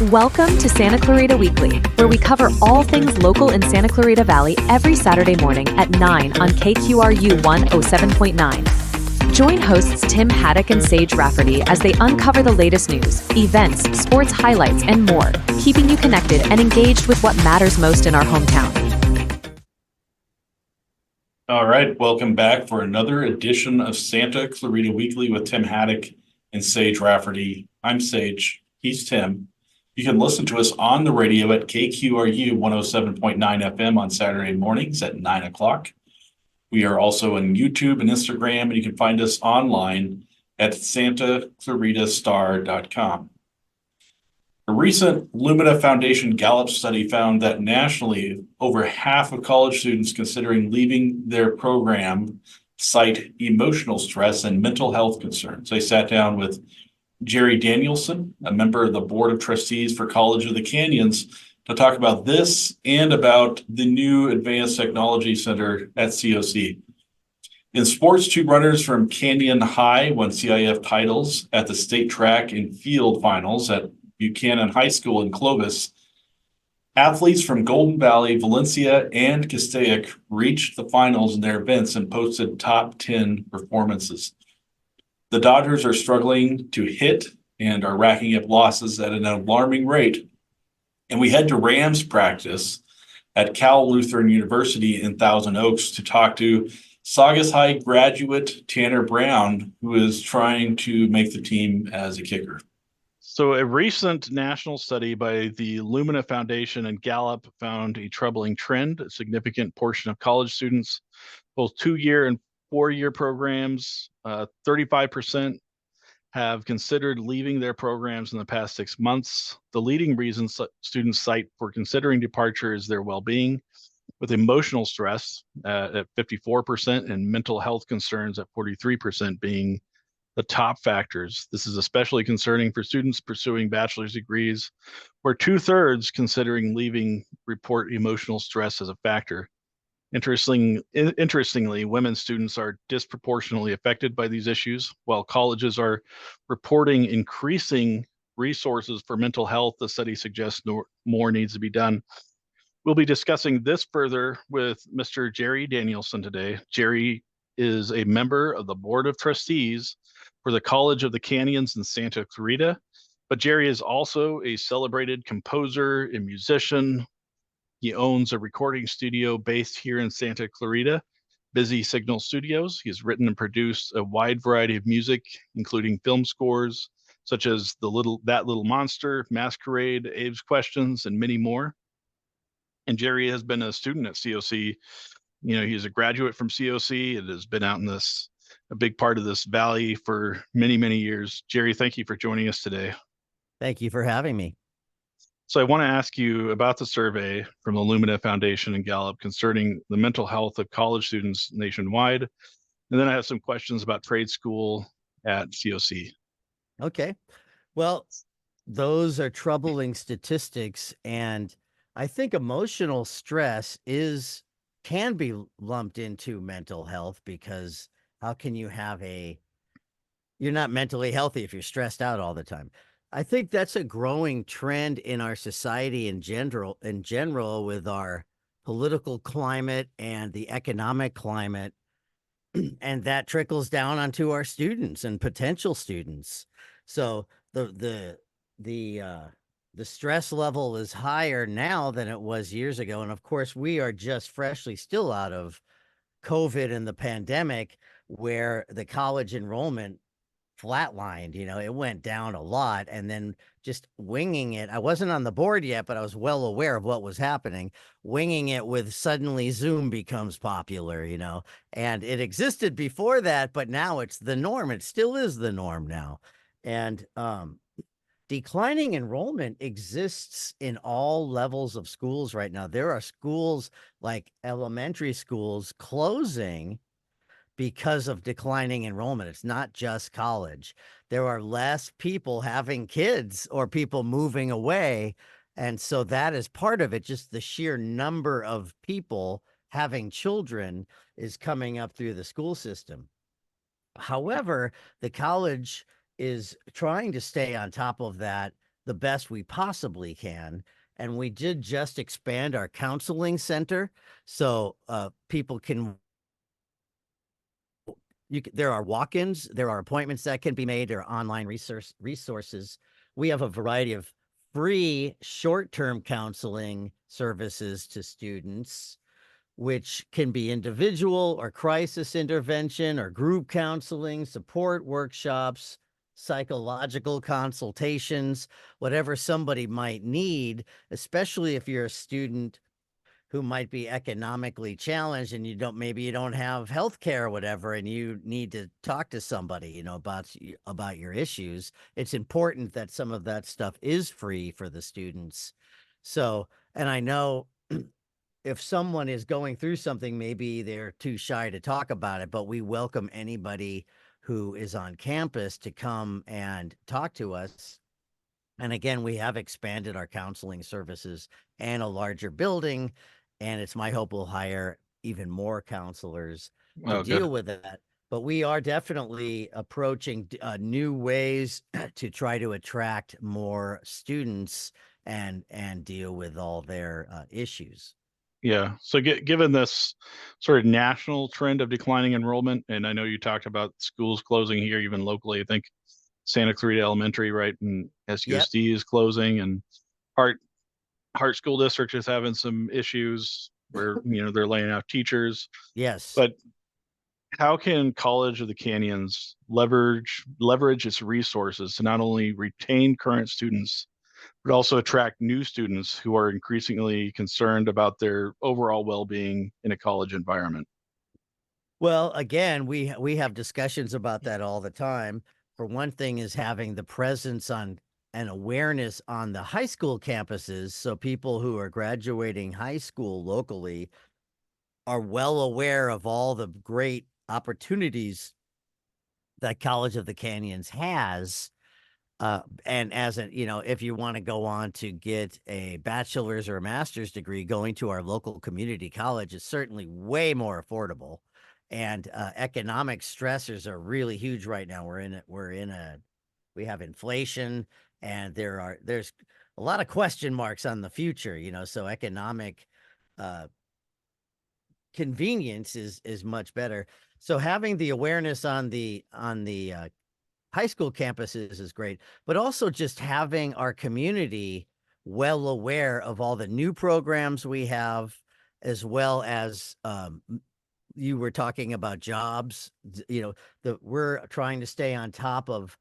Welcome to Santa Clarita Weekly, where we cover all things local in Santa Clarita Valley every Saturday morning at 9 on KQRU 107.9. Join hosts Tim Haddock and Sage Rafferty as they uncover the latest news, events, sports highlights, and more, keeping you connected and engaged with what matters most in our hometown. All right, welcome back for another edition of Santa Clarita Weekly with Tim Haddock and Sage Rafferty. I'm Sage, he's Tim. You can listen to us on the radio at KQRU 107.9 FM on Saturday mornings at 9 o'clock. We are also on YouTube and Instagram, and you can find us online at santaclaritastar.com. A recent Lumina Foundation Gallup study found that nationally, over half of college students considering leaving their program cite emotional stress and mental health concerns. I sat down with Jerry Danielson, a member of the Board of Trustees for College of the Canyons, to talk about this and about the new Advanced Technology Center at COC. In sports, two runners from Canyon High won CIF titles at the state track and field finals at Buchanan High School in Clovis. Athletes from Golden Valley, Valencia, and Castaic reached the finals in their events and posted top 10 performances. The Dodgers are struggling to hit and are racking up losses at an alarming rate. And we head to Rams practice at Cal Lutheran University in Thousand Oaks to talk to Saugus High graduate Tanner Brown, who is trying to make the team as a kicker. So a recent national study by the Lumina Foundation and Gallup found a troubling trend. A significant portion of college students, both 2-year and 4-year programs, 35% have considered leaving their programs in the past 6 months. The leading reason students cite for considering departure is their well-being, with emotional stress at 54% and mental health concerns at 43% being the top factors. This is especially concerning for students pursuing bachelor's degrees, where 2/3 considering leaving report emotional stress as a factor. Interestingly, women students are disproportionately affected by these issues. While colleges are reporting increasing resources for mental health, the study suggests more needs to be done. We'll be discussing this further with Mr. Jerry Danielson today. Jerry is a member of the Board of Trustees for the College of the Canyons in Santa Clarita, but Jerry is also a celebrated composer and musician. He owns a recording studio based here in Santa Clarita, Busy Signal Studios. He has written and produced a wide variety of music, including film scores such as That Little Monster, Masquerade, Abe's Questions, and many more. And Jerry has been a student at COC. He's a graduate from COC and has been out in a big part of this valley for many, many years. Jerry, thank you for joining us today. Thank you for having me. So I want to ask you about the survey from the Lumina Foundation and Gallup concerning the mental health of college students nationwide. And then I have some questions about trade school at COC. Okay. Well, those are troubling statistics. And I think emotional stress can be lumped into mental health, because how can you you're not mentally healthy if you're stressed out all the time. I think that's a growing trend in our society in general, with our political climate and the economic climate. And that trickles down onto our students and potential students. So the stress level is higher now than it was years ago. And of course, we are just freshly still out of COVID and the pandemic, where the college enrollment flatlined. It went down a lot, and then just winging it. I wasn't on the board yet, but I was well aware of what was happening. Winging it with suddenly Zoom becomes popular, and it existed before that, but now it's the norm. It still is the norm now. And declining enrollment exists in all levels of schools right now. There are schools like elementary schools closing because of declining enrollment. It's not just college. There are less people having kids or people moving away. And so that is part of it. Just the sheer number of people having children is coming up through the school system. However, the college is trying to stay on top of that the best we possibly can. And we did just expand our counseling center, so people can. There are walk-ins, there are appointments that can be made, there are online resources. We have a variety of free short-term counseling services to students, which can be individual or crisis intervention or group counseling, support workshops, psychological consultations, whatever somebody might need, especially if you're a student who might be economically challenged and maybe you don't have health care or whatever, and you need to talk to somebody, about your issues. It's important that some of that stuff is free for the students. So, and I know if someone is going through something, maybe they're too shy to talk about it, but we welcome anybody who is on campus to come and talk to us. And again, we have expanded our counseling services and a larger building, and it's my hope we'll hire even more counselors to deal with that. But we are definitely approaching new ways to try to attract more students and deal with all their issues. Yeah. So given this sort of national trend of declining enrollment, and I know you talked about schools closing here, even locally, I think Santa Clarita Elementary, right, and SUSD is closing, and Hart School District is having some issues where they're laying off teachers. Yes. But how can College of the Canyons leverage its resources to not only retain current students, but also attract new students who are increasingly concerned about their overall well-being in a college environment? Well, again, we have discussions about that all the time. For one thing is having the presence on and awareness on the high school campuses, so people who are graduating high school locally are well aware of all the great opportunities that College of the Canyons has. And as if you want to go on to get a bachelor's or a master's degree, going to our local community college is certainly way more affordable. And economic stressors are really huge right now. We have inflation, and there's a lot of question marks on the future, so economic convenience is much better. So having the awareness on the high school campuses is great, but also just having our community well aware of all the new programs we have, as well as you were talking about jobs. We're trying to stay on top of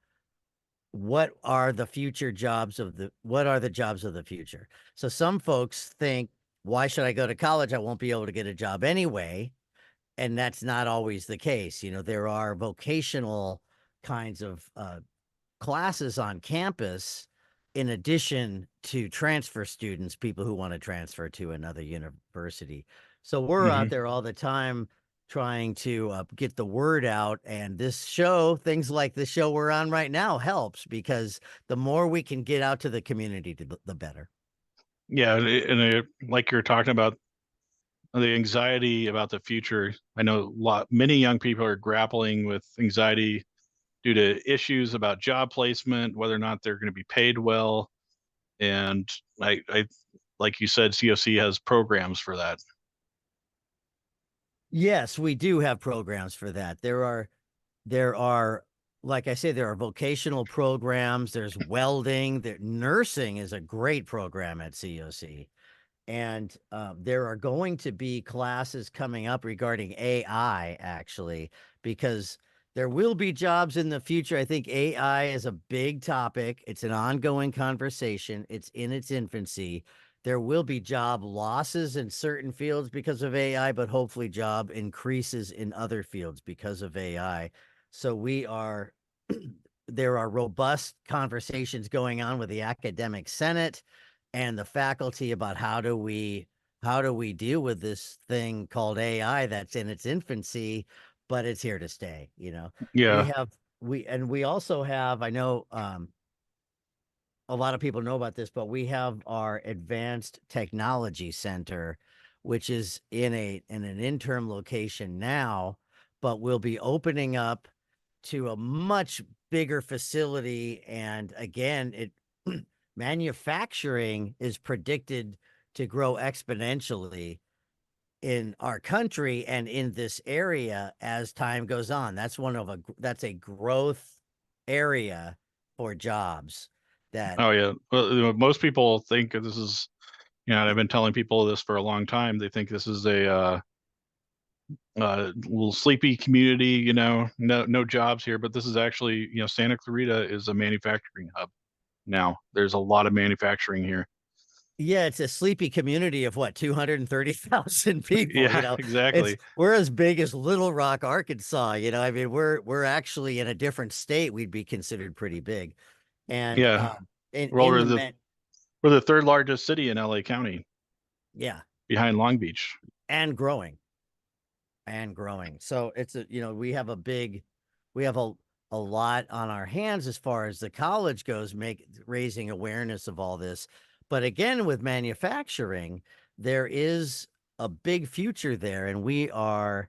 what are the jobs of the future. So some folks think, why should I go to college? I won't be able to get a job anyway. And that's not always the case. There are vocational kinds of classes on campus, in addition to transfer students, people who want to transfer to another university. So we're out there all the time trying to get the word out, and things like this show we're on right now helps, because the more we can get out to the community, the better. Yeah, and like you're talking about the anxiety about the future. I know many young people are grappling with anxiety due to issues about job placement, whether or not they're going to be paid well. And I like you said, COC has programs for that. Yes, we do have programs for that. There are, like I say, there are vocational programs. There's welding. Nursing is a great program at COC. And there are going to be classes coming up regarding AI, actually, because there will be jobs in the future. I think AI is a big topic. It's an ongoing conversation. It's in its infancy. There will be job losses in certain fields because of AI, but hopefully job increases in other fields because of AI. So there are robust conversations going on with the academic senate and the faculty about how do we deal with this thing called AI that's in its infancy, but it's here to stay. Yeah. We also have, I know a lot of people know about this, but we have our Advanced Technology Center, which is in an interim location now, but we'll be opening up to a much bigger facility. And again, manufacturing is predicted to grow exponentially in our country and in this area as time goes on. That's a growth area for jobs that Oh yeah. Well, most people think this is, and I've been telling people this for a long time. They think this is a little sleepy community, no jobs here, but this is actually, Santa Clarita is a manufacturing hub now. There's a lot of manufacturing here. yeah, it's a sleepy community of what, 230,000 people, Yeah, exactly. we're as big as Little Rock, Arkansas, I mean, we're actually in a different state. We'd be considered pretty big. And Yeah. Well, in the we're the third largest city in LA County, yeah, behind Long Beach. and growing. So it's we have a lot on our hands as far as the college goes, raising awareness of all this. But again, with manufacturing, there is a big future there, and we are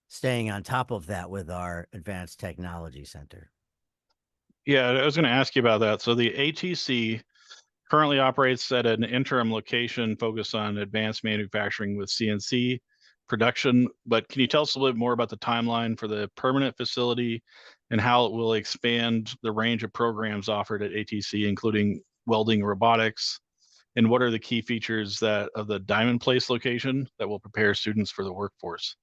staying on top of that with our Advanced Technology Center. Yeah, I was going to ask you about that. So the ATC currently operates at an interim location focused on advanced manufacturing with CNC production. But can you tell us a little bit more about the timeline for the permanent facility and how it will expand the range of programs offered at ATC, including welding, robotics, and what are the key features of the Diamond Place location that will prepare students for the workforce?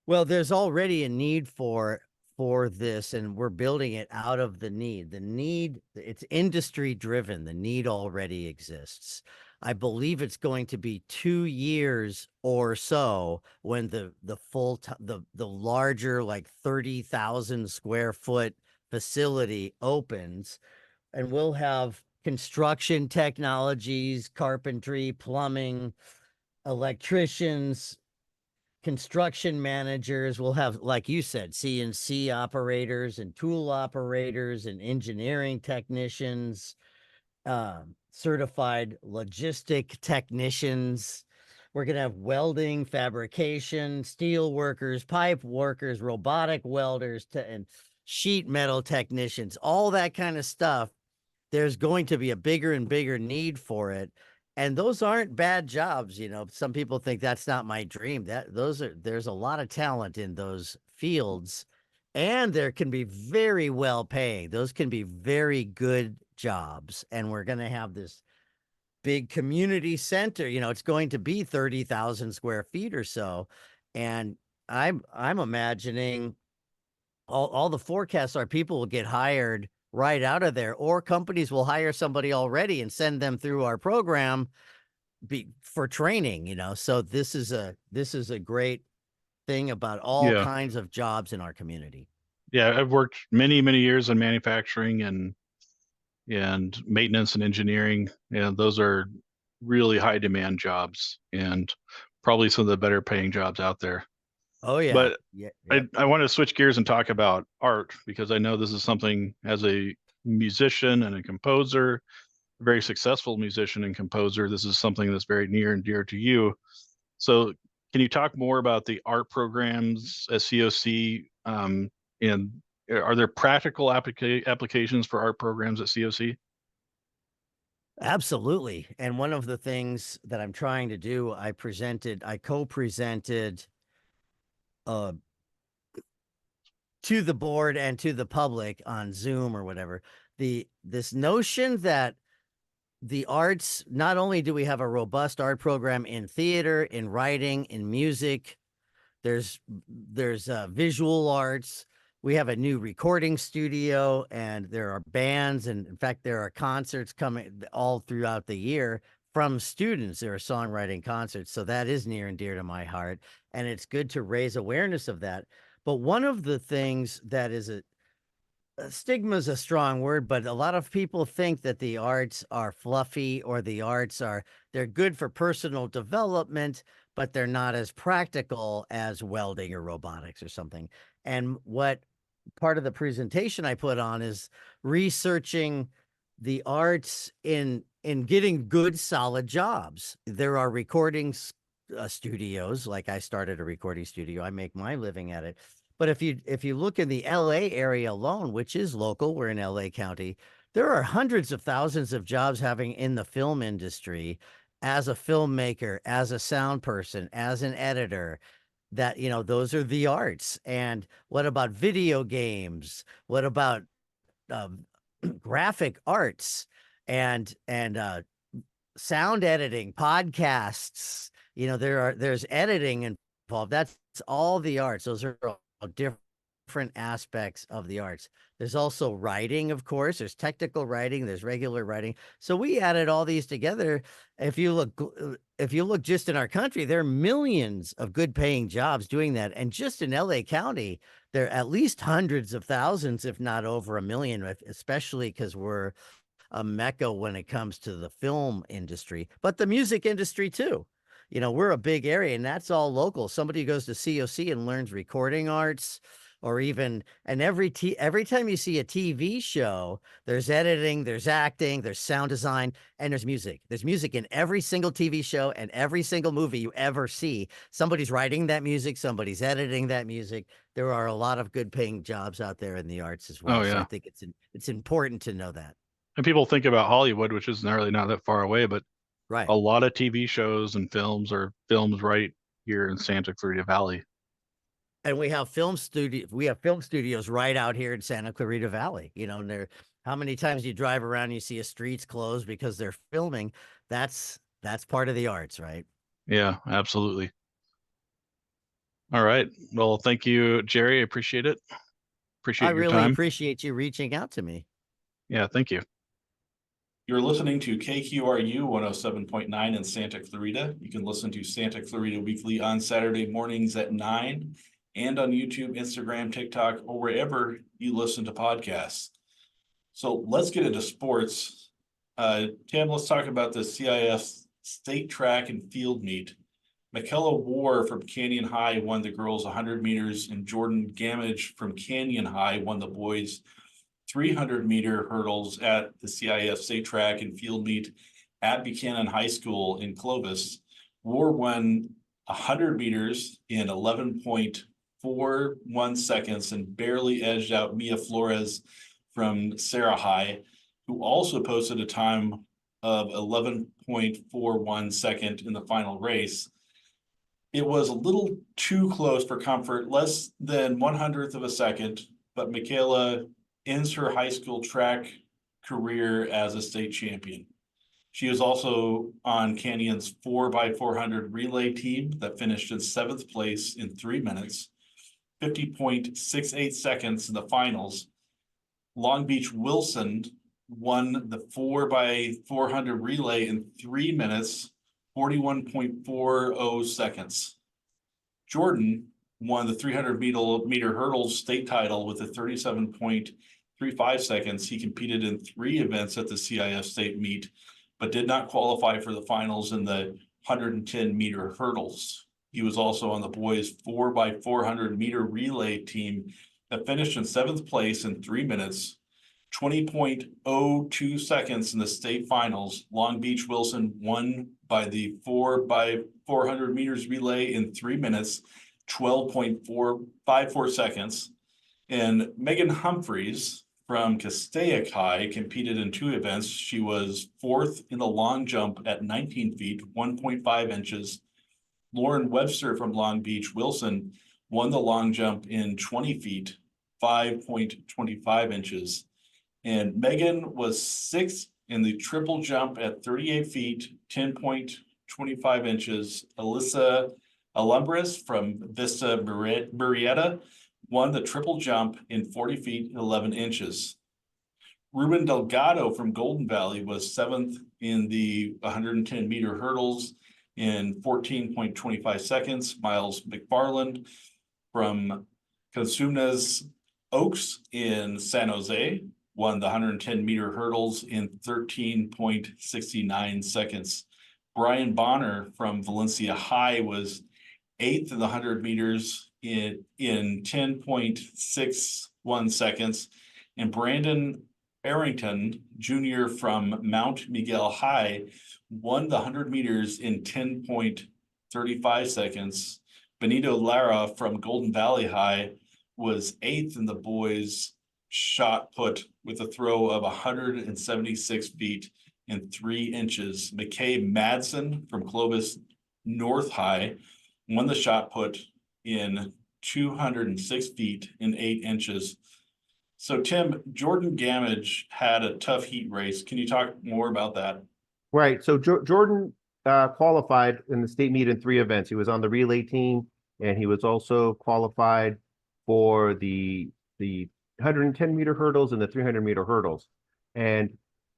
Well, there's already a need for this, and we're building it out of the need. It's industry driven. The need already exists. I believe it's going to be 2 years or so when the larger, like 30,000 square foot facility opens, and we'll have construction technologies, carpentry, plumbing, electricians, construction managers. We'll have, like you said, CNC operators and tool operators and engineering technicians, certified logistic technicians. We're going to have welding, fabrication, steel workers, pipe workers, robotic welders, and sheet metal technicians, all that kind of stuff. There's going to be a bigger and bigger need for it. And those aren't bad jobs. Some people think that's not my dream. There's a lot of talent in those fields, and there can be very well paying. Those can be very good jobs. And we're going to have this big community center. It's going to be 30,000 square feet or so. And I'm imagining all the forecasts are people will get hired right out of there, or companies will hire somebody already and send them through our program for training, So this is a great thing about all kinds of jobs in our community. Yeah, I've worked many, many years in manufacturing and maintenance and engineering, and those are really high demand jobs and probably some of the better paying jobs out there. Oh yeah. But yeah. I want to switch gears and talk about art, because I know this is something, as a musician and a composer, a very successful musician and composer, this is something that's very near and dear to you. So can you talk more about the art programs at COC? And are there practical applications for art programs at COC? Absolutely. And one of the things that I'm trying to do, I co-presented to the board and to the public on Zoom or whatever, this notion that the arts, not only do we have a robust art program in theater, in writing, in music, there's visual arts. We have a new recording studio, and there are bands, and in fact, there are concerts coming all throughout the year from students. There are songwriting concerts, so that is near and dear to my heart, and it's good to raise awareness of that. But one of the things that is a stigma is a strong word, but a lot of people think that the arts are fluffy, or they're good for personal development, but they're not as practical as welding or robotics or something. And what part of the presentation I put on is researching the arts in getting good, solid jobs. There are recording studios. Like, I started a recording studio. I make my living at it. But if you look in the LA area alone, which is local, we're in LA County, there are hundreds of thousands of jobs having in the film industry as a filmmaker, as a sound person, as an editor, that, those are the arts. And what about video games? What about um, graphic arts and sound editing, podcasts? There's editing involved. That's all the arts. Those are all different aspects of the arts. There's also writing, of course. There's technical writing, there's regular writing. So we added all these together. If you look just in our country, there are millions of good paying jobs doing that. And just in LA County, there are at least hundreds of thousands, if not over a million, especially because we're a mecca when it comes to the film industry, but the music industry too. We're a big area, and that's all local. Somebody goes to COC and learns recording arts, or even, and every time you see a TV show, there's editing, there's acting, there's sound design, and there's music. There's music in every single TV show and every single movie you ever see. Somebody's writing that music, somebody's editing that music. There are a lot of good paying jobs out there in the arts as well. Oh, So I yeah. think it's important to know that. And people think about Hollywood, which is really not that far away, but Right. a lot of TV shows and films are filmed right here in Santa Clarita Valley. And we have film studios right out here in Santa Clarita Valley. And how many times you drive around and you see a street's closed because they're filming? That's part of the arts, right? Yeah, absolutely. All right. Well, thank you, Jerry. I appreciate it. Appreciate I your really time. appreciate you reaching out to me. Yeah, thank you. You're listening to KQRU 107.9 in Santa Clarita. You can listen to Santa Clarita Weekly on Saturday mornings at 9 and on YouTube, Instagram, TikTok, or wherever you listen to podcasts. So let's get into sports. Tam, let's talk about the CIF state track and field meet. Michaela War from Canyon High won the girls 100 meters, and Jordan Gamage from Canyon High won the boys 300-meter hurdles at the CIF state track and field meet at Buchanan High School in Clovis. War won 100 meters in 11.41 seconds and barely edged out Mia Flores from Sarah High, who also posted a time of 11.41 second in the final race. It was a little too close for comfort, less than 1/100th of a second, but Michaela ends her high school track career as a state champion. She was also on Canyon's 4x400 relay team that finished in 7th place in 3 minutes, 50.68 seconds in the finals. Long Beach Wilson won the 4x400 relay in 3 minutes, 41.40 seconds. Jordan won the 300-meter hurdles state title with a 37.35 seconds. He competed in 3 events at the CIF state meet, but did not qualify for the finals in the 110-meter hurdles. He was also on the boys 4x400-meter relay team that finished in 7th place in 3 minutes, 20.02 seconds in the state finals. Long Beach Wilson won by the 4x400 meters relay in 3 minutes, 12.454 seconds. And Megan Humphreys from Castaic High competed in 2 events. She was 4th in the long jump at 19 feet, 1.5 inches. Lauren Webster from Long Beach Wilson won the long jump in 20 feet, 5.25 inches. And Megan was 6th in the triple jump at 38 feet, 10.25 inches. Alyssa Alumbris from Vista Murrieta won the triple jump in 40 feet, 11 inches. Ruben Delgado from Golden Valley was 7th in the 110-meter hurdles in 14.25 seconds. Miles McFarland from Consumnes Oaks in San Jose won the 110-meter hurdles in 13.69 seconds. Brian Bonner from Valencia High was 8th in the 100 meters in 10.61 seconds. And Brandon Arrington Jr. from Mount Miguel High won the 100 meters in 10.35 seconds. Benito Lara from Golden Valley High was 8th in the boys shot put with a throw of 176 feet and 3 inches. McKay Madsen from Clovis North High won the shot put in 206 feet and 8 inches. So Tim, Jordan Gamage had a tough heat race. Can you talk more about that? Right. So Jordan qualified in the state meet in 3 events. He was on the relay team, and he was also qualified for the 110-meter hurdles and the 300-meter hurdles. And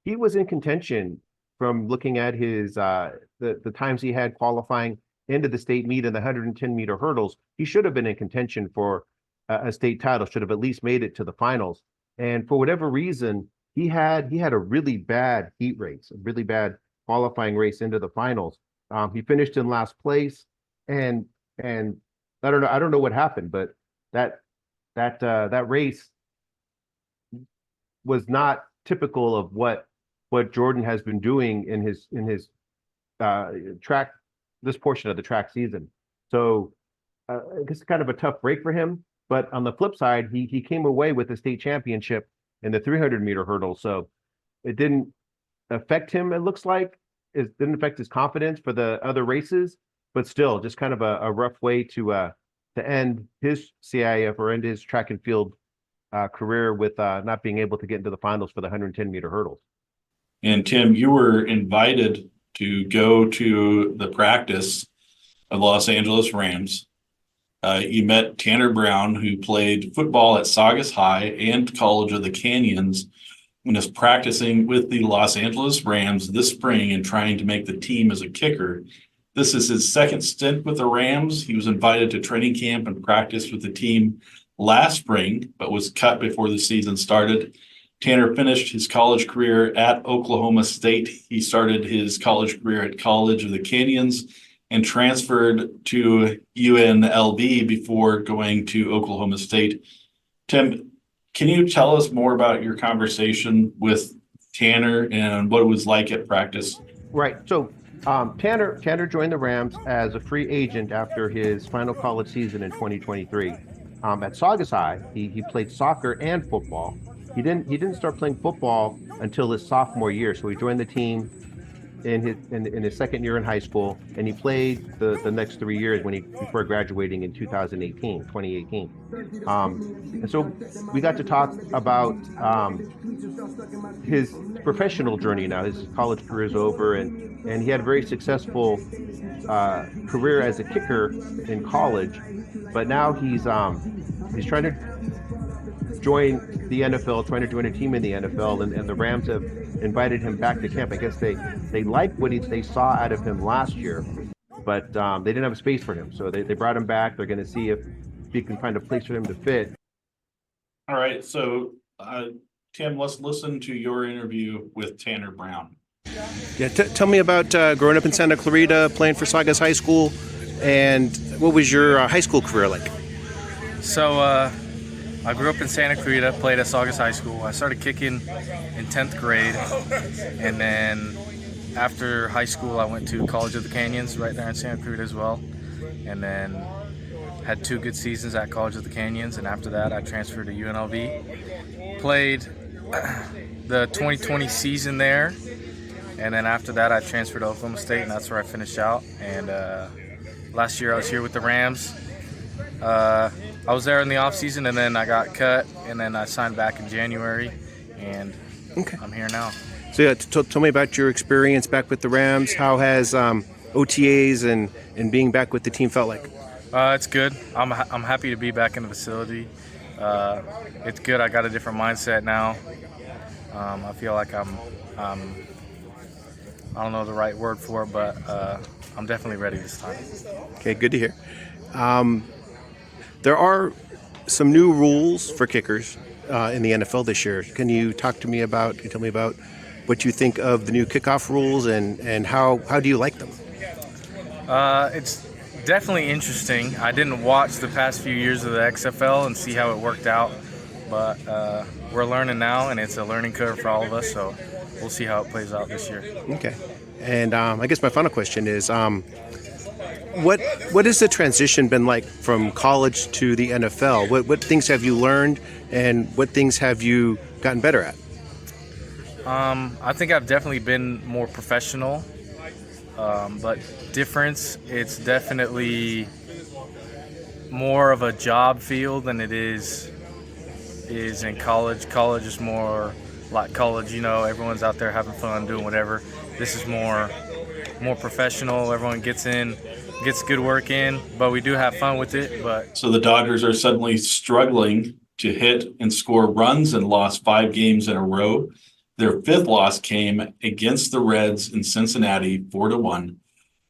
he was in contention from looking at his the times he had qualifying into the state meet in the 110-meter hurdles. He should have been in contention for a state title, should have at least made it to the finals. And for whatever reason, he had a really bad heat race, a really bad qualifying race into the finals. He finished in last place, and I don't know what happened, but that race was not typical of what Jordan has been doing in his track, this portion of the track season. So I guess it's kind of a tough break for him. But on the flip side, he came away with the state championship in the 300-meter hurdle. So it didn't affect him, it looks like. It didn't affect his confidence for the other races, but still just kind of a rough way to end his CIF or end his track and field career with not being able to get into the finals for the 110-meter hurdles. And Tim, you were invited to go to the practice of the Los Angeles Rams. You met Tanner Brown, who played football at Saugus High and College of the Canyons, and is practicing with the Los Angeles Rams this spring and trying to make the team as a kicker. This is his second stint with the Rams. He was invited to training camp and practiced with the team last spring, but was cut before the season started. Tanner finished his college career at Oklahoma State. He started his college career at College of the Canyons and transferred to UNLV before going to Oklahoma State. Tim, can you tell us more about your conversation with Tanner and what it was like at practice? Right. So Tanner joined the Rams as a free agent after his final college season in 2023. At Saugus High, he played soccer and football. He didn't start playing football until his sophomore year. So he joined the team in his second year in high school, and he played the next 3 years before graduating in 2018. And so we got to talk about his professional journey now. His college career is over, and he had a very successful career as a kicker in college, but now he's trying to join the NFL, trying to join a team in the NFL, and the Rams have invited him back to camp. I guess they liked what they saw out of him last year, but they didn't have a space for him, so they brought him back. They're going to see if he can find a place for him to fit. All right, so Tim, let's listen to your interview with Tanner Brown. Yeah, tell me about growing up in Santa Clarita, playing for Saugus High School, and what was your high school career like? So I grew up in Santa Clarita, played at Saugus High School. I started kicking in 10th grade, and then after high school I went to College of the Canyons right there in Santa Clarita as well, and then had 2 good seasons at College of the Canyons, and after that I transferred to UNLV. Played the 2020 season there, and then after that I transferred to Oklahoma State, and that's where I finished out. And last year I was here with the Rams. I was there in the off season, and then I got cut, and then I signed back in January, and I'm here now. So yeah, tell me about your experience back with the Rams. How has OTAs and being back with the team felt like? It's good. I'm happy to be back in the facility. It's good. I got a different mindset now. I feel like I don't know the right word for it, but I'm definitely ready this time. Okay, good to hear. There are some new rules for kickers in the NFL this year. Can you tell me about what you think of the new kickoff rules and how do you like them? It's definitely interesting. I didn't watch the past few years of the XFL and see how it worked out, but we're learning now, and it's a learning curve for all of us, so we'll see how it plays out this year. Okay. And I guess my final question is, what has the transition been like from college to the NFL? What things have you learned, and what things have you gotten better at? I think I've definitely been more professional, but difference, it's definitely more of a job field than it is in college. College is more like college, everyone's out there having fun, doing whatever. This is more professional. Everyone gets good work in, but we do have fun with it. But So the Dodgers are suddenly struggling to hit and score runs and lost 5 games in a row. Their 5th loss came against the Reds in Cincinnati, 4-1.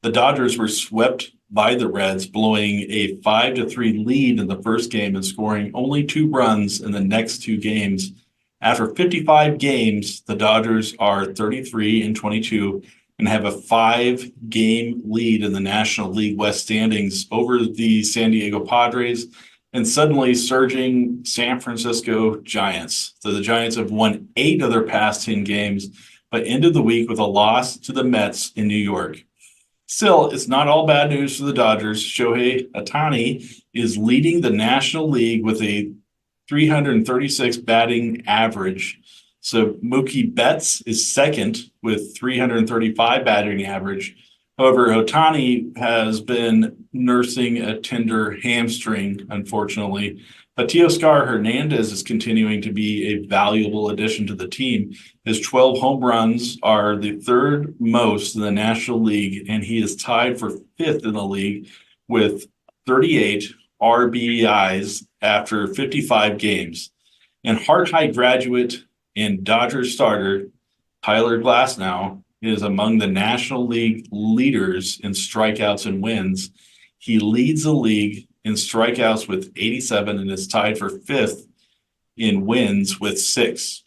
The Dodgers were swept by the Reds, blowing a 5-3 lead in the first game and scoring only 2 runs in the next 2 games. After 55 games, the Dodgers are 33-22 and have a 5-game lead in the National League West standings over the San Diego Padres and suddenly surging San Francisco Giants. So the Giants have won 8 of their past 10 games, but ended the week with a loss to the Mets in New York. Still, it's not all bad news for the Dodgers. Shohei Ohtani is leading the National League with a 336 batting average. So Mookie Betts is second with 335 batting average. However, Ohtani has been nursing a tender hamstring, unfortunately. But Teoscar Hernandez is continuing to be a valuable addition to the team. His 12 home runs are the 3rd most in the National League, and he is tied for 5th in the league with 38 RBIs after 55 games. And Hart High graduate and Dodgers starter Tyler Glasnow is among the National League leaders in strikeouts and wins. He leads the league in strikeouts with 87 and is tied for 5th in wins with 6.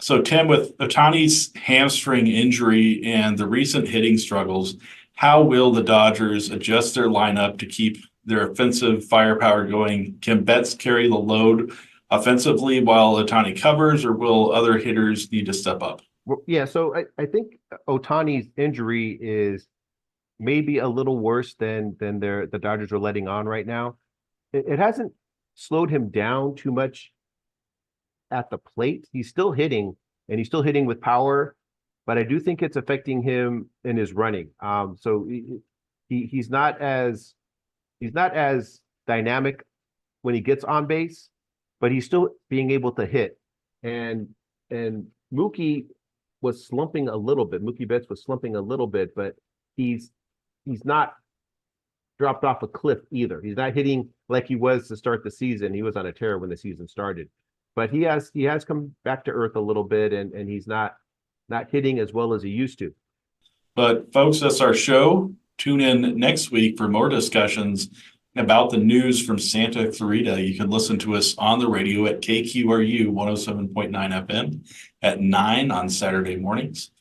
So, Tim, with Ohtani's hamstring injury and the recent hitting struggles, how will the Dodgers adjust their lineup to keep their offensive firepower going? Can Betts carry the load offensively while Ohtani covers, or will other hitters need to step up? Well, yeah, so I think Ohtani's injury is maybe a little worse than the Dodgers are letting on right now. It hasn't slowed him down too much at the plate. He's still hitting, and he's still hitting with power, but I do think it's affecting him in his running. So he's not as dynamic when he gets on base, but he's still being able to hit. And Mookie was slumping a little bit. Mookie Betts was slumping a little bit, but he's not dropped off a cliff either. He's not hitting like he was to start the season. He was on a tear when the season started, but he has come back to earth a little bit, and he's not hitting as well as he used to. But folks, that's our show. Tune in next week for more discussions about the news from Santa Clarita. You can listen to us on the radio at KQRU 107.9 FM at 9 on Saturday mornings.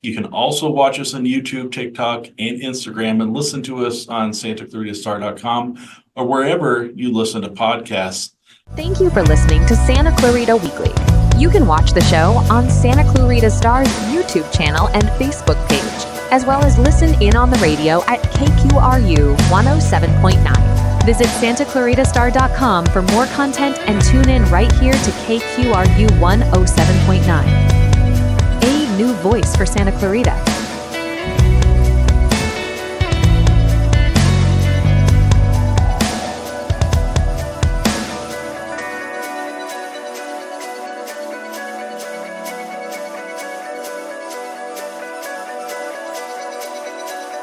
You can also watch us on YouTube, TikTok, and Instagram, and listen to us on SantaClaritaStar.com or wherever you listen to podcasts. Thank you for listening to Santa Clarita Weekly. You can watch the show on Santa Clarita Star's YouTube channel and Facebook page, as well as listen in on the radio at KQRU 107.9. Visit SantaClaritaStar.com for more content and tune in right here to KQRU 107.9. A new voice for Santa Clarita.